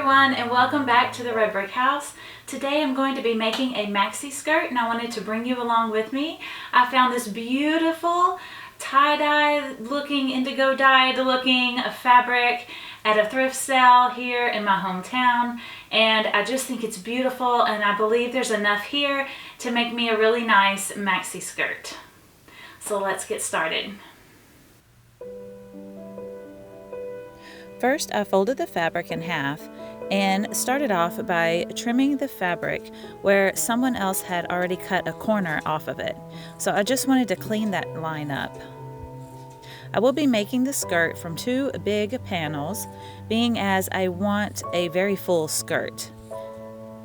everyone, and welcome back to the Red Brick House. Today I'm going to be making a maxi skirt, and I wanted to bring you along with me. I found this beautiful tie-dye looking, indigo dyed looking fabric at a thrift sale here in my hometown, and I just think it's beautiful, and I believe there's enough here to make me a really nice maxi skirt. So let's get started. First, I folded the fabric in half and started off by trimming the fabric where someone else had already cut a corner off of it. So I just wanted to clean that line up. I will be making the skirt from two big panels, being as I want a very full skirt.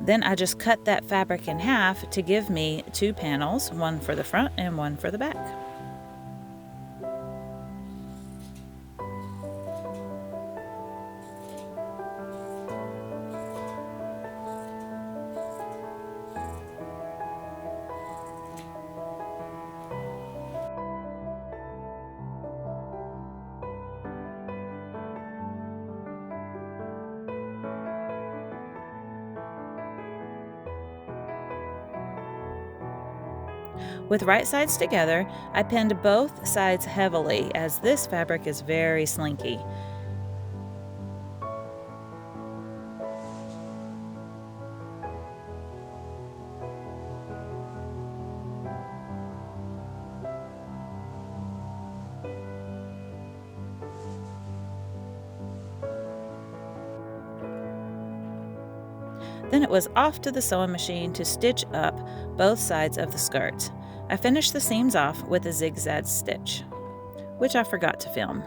Then I just cut that fabric in half to give me two panels, one for the front and one for the back. With right sides together, I pinned both sides heavily as this fabric is very slinky. Then it was off to the sewing machine to stitch up both sides of the skirt. I finished the seams off with a zigzag stitch, which I forgot to film.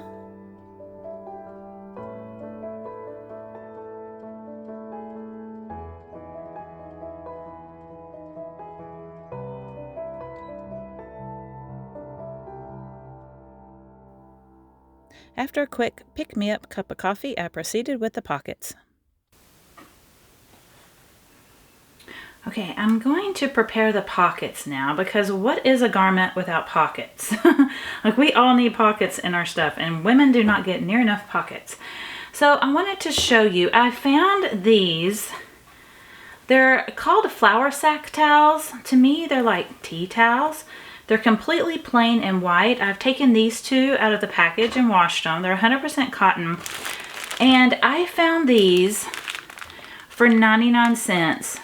After a quick pick-me-up cup of coffee, I proceeded with the pockets. Okay, I'm going to prepare the pockets now, because what is a garment without pockets? Like, we all need pockets in our stuff, and women do not get near enough pockets. So I wanted to show you, I found these. They're called flour sack towels. To me, they're like tea towels. They're completely plain and white. I've taken these two out of the package and washed them. They're 100% cotton. And I found these for 99 cents.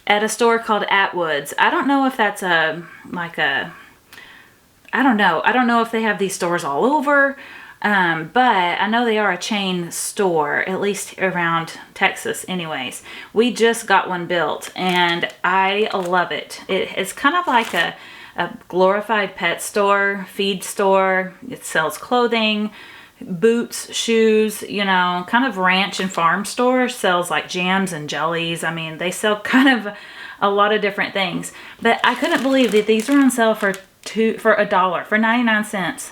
At a store called Atwood's. I don't know if that's I don't know. I don't know if they have these stores all over, but I know they are a chain store, at least around Texas anyways. We just got one built, and I love it. It's kind of like a glorified pet store, feed store. It sells clothing, boots, shoes, you know, kind of ranch and farm store. Sells like jams and jellies. I mean, they sell kind of a lot of different things. But I couldn't believe that these were on sale for $1, for 99 cents.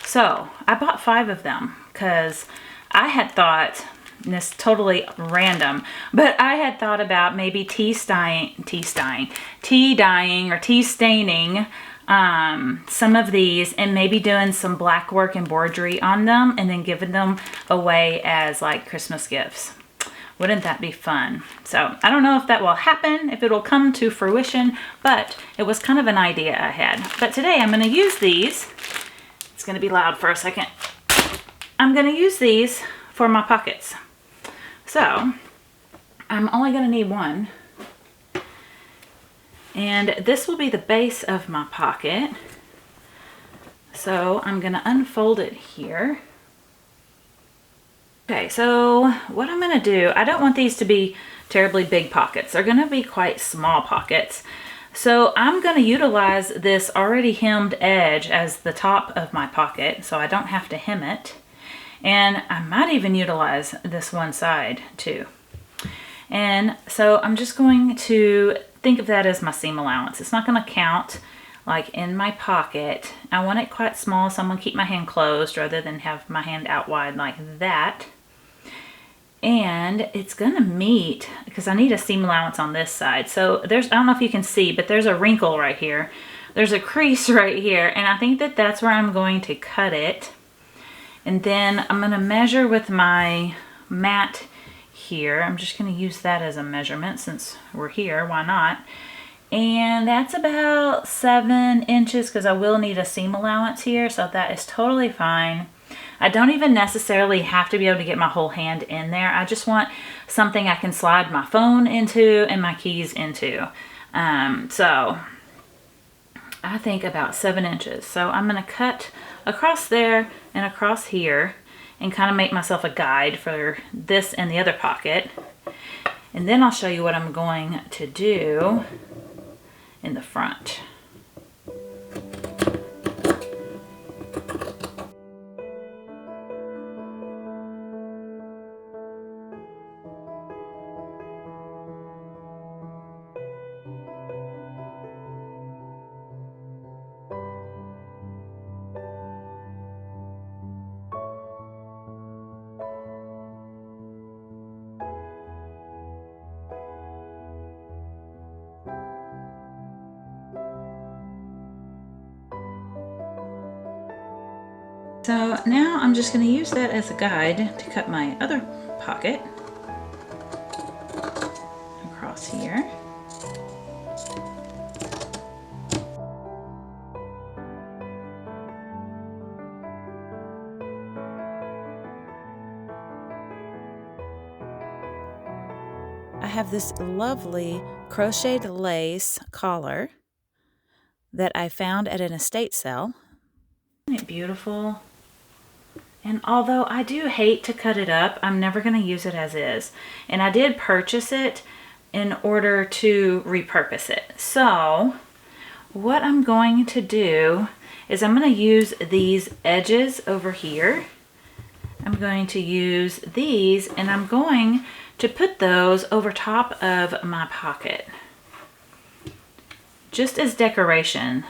So I bought 5 of them because I had thought, and this is totally random, but I had thought about maybe tea dyeing or tea staining some of these, and maybe doing some black work embroidery on them and then giving them away as like Christmas gifts. Wouldn't that be fun? So I don't know if that will happen, if it'll come to fruition, but it was kind of an idea I had. But today I'm going to use these. It's going to be loud for a second. I'm going to use these for my pockets. So I'm only going to need one. And this will be the base of my pocket. So I'm going to unfold it here. Okay, so what I'm going to do, I don't want these to be terribly big pockets. They're going to be quite small pockets. So I'm going to utilize this already hemmed edge as the top of my pocket, so I don't have to hem it. And I might even utilize this one side too. And so I'm just going to think of that as my seam allowance. It's not going to count like in my pocket. I want it quite small, so I'm going to keep my hand closed rather than have my hand out wide like that. And it's going to meet, because I need a seam allowance on this side. So I don't know if you can see, but there's a wrinkle right here. There's a crease right here, and I think that that's where I'm going to cut it. And then I'm going to measure with my mat here. I'm just going to use that as a measurement since we're here. Why not? And that's about 7 inches because I will need a seam allowance here, so that is totally fine. I don't even necessarily have to be able to get my whole hand in there. I just want something I can slide my phone into and my keys into. So I think about 7 inches. So I'm going to cut across there and across here and kind of make myself a guide for this and the other pocket. And then I'll show you what I'm going to do in the front. So now I'm just going to use that as a guide to cut my other pocket across here. I have this lovely crocheted lace collar that I found at an estate sale. Isn't it beautiful? And although I do hate to cut it up, I'm never going to use it as is. And I did purchase it in order to repurpose it. So what I'm going to do is I'm going to use these edges over here. I'm going to use these and I'm going to put those over top of my pocket, just as decoration.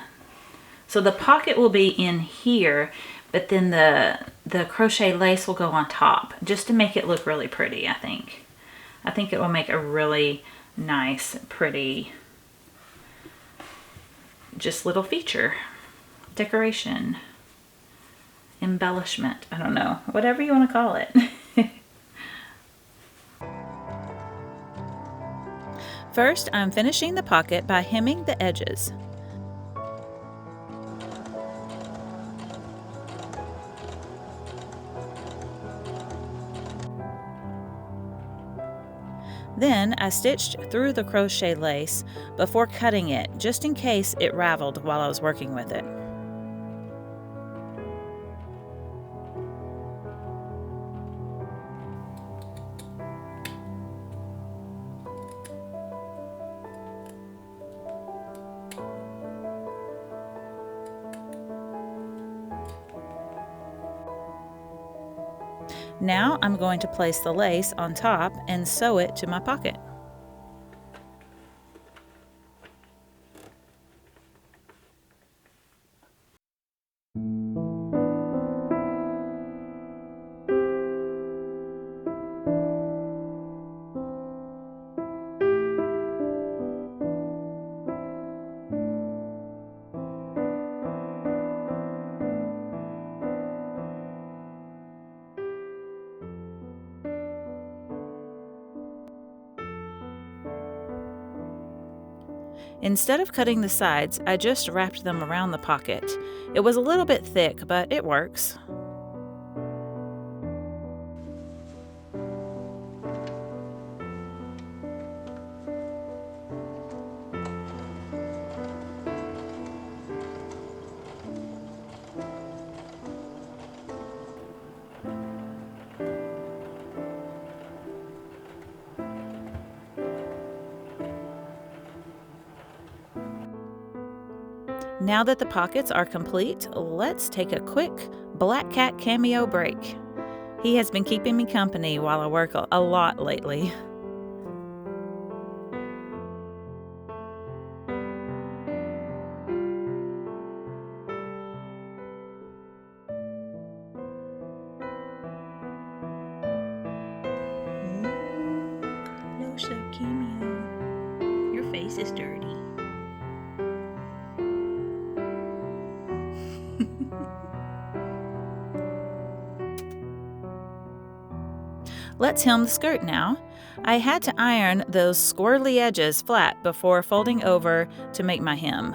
So the pocket will be in here, but then the crochet lace will go on top, just to make it look really pretty, I think. I think it will make a really nice, pretty, just little feature, decoration, embellishment, I don't know, whatever you want to call it. First, I'm finishing the pocket by hemming the edges. Then I stitched through the crochet lace before cutting it, just in case it raveled while I was working with it. Now I'm going to place the lace on top and sew it to my pocket. Instead of cutting the sides, I just wrapped them around the pocket. It was a little bit thick, but it works. Now that the pockets are complete, let's take a quick Black Cat cameo break. He has been keeping me company while I work a lot lately. Close up cameo. Your face is dirty. Let's hem the skirt now. I had to iron those squirrely edges flat before folding over to make my hem.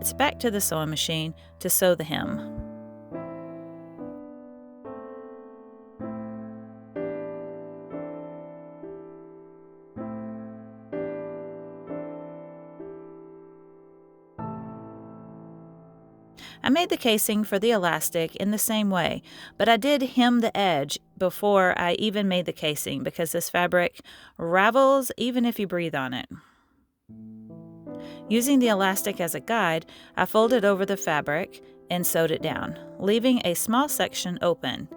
It's back to the sewing machine to sew the hem. I made the casing for the elastic in the same way, but I did hem the edge before I even made the casing because this fabric ravels even if you breathe on it. Using the elastic as a guide, I folded over the fabric and sewed it down, leaving a small section open.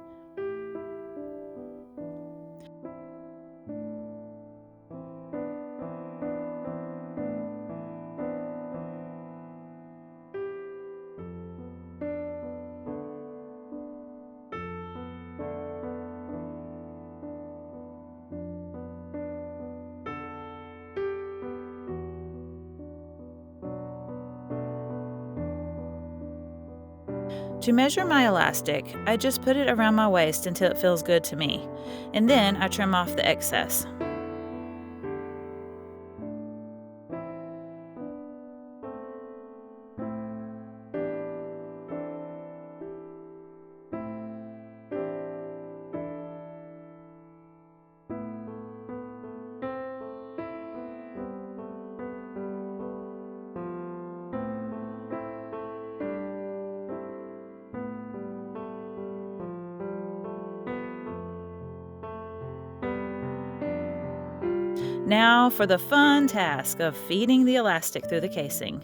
To measure my elastic, I just put it around my waist until it feels good to me, and then I trim off the excess. Now for the fun task of feeding the elastic through the casing.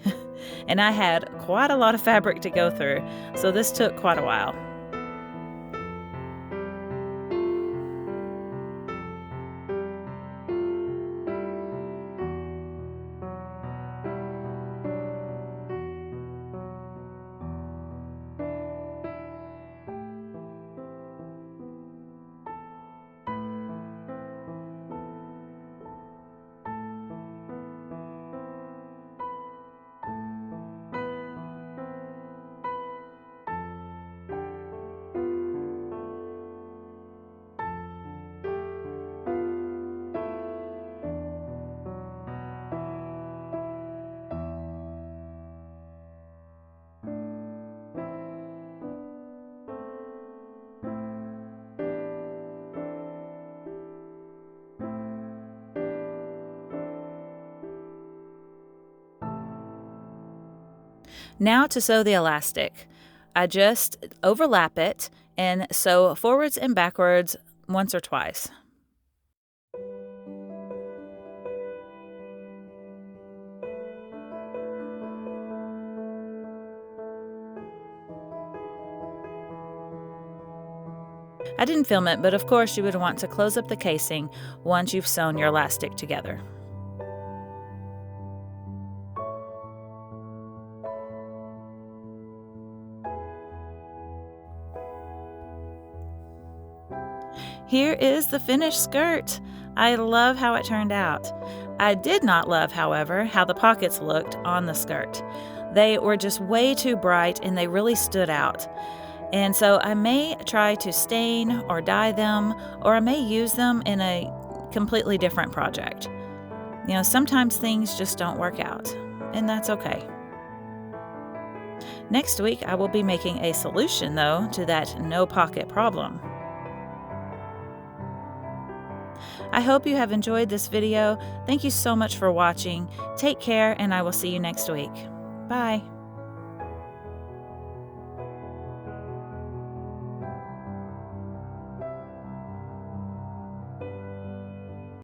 And I had quite a lot of fabric to go through, so this took quite a while. Now to sew the elastic. I just overlap it and sew forwards and backwards once or twice. I didn't film it, but of course you would want to close up the casing once you've sewn your elastic together. Here is the finished skirt. I love how it turned out. I did not love, however, how the pockets looked on the skirt. They were just way too bright and they really stood out. And so I may try to stain or dye them, or I may use them in a completely different project. You know, sometimes things just don't work out, and that's okay. Next week, I will be making a solution, though, to that no pocket problem. I hope you have enjoyed this video. Thank you so much for watching. Take care, and I will see you next week. Bye.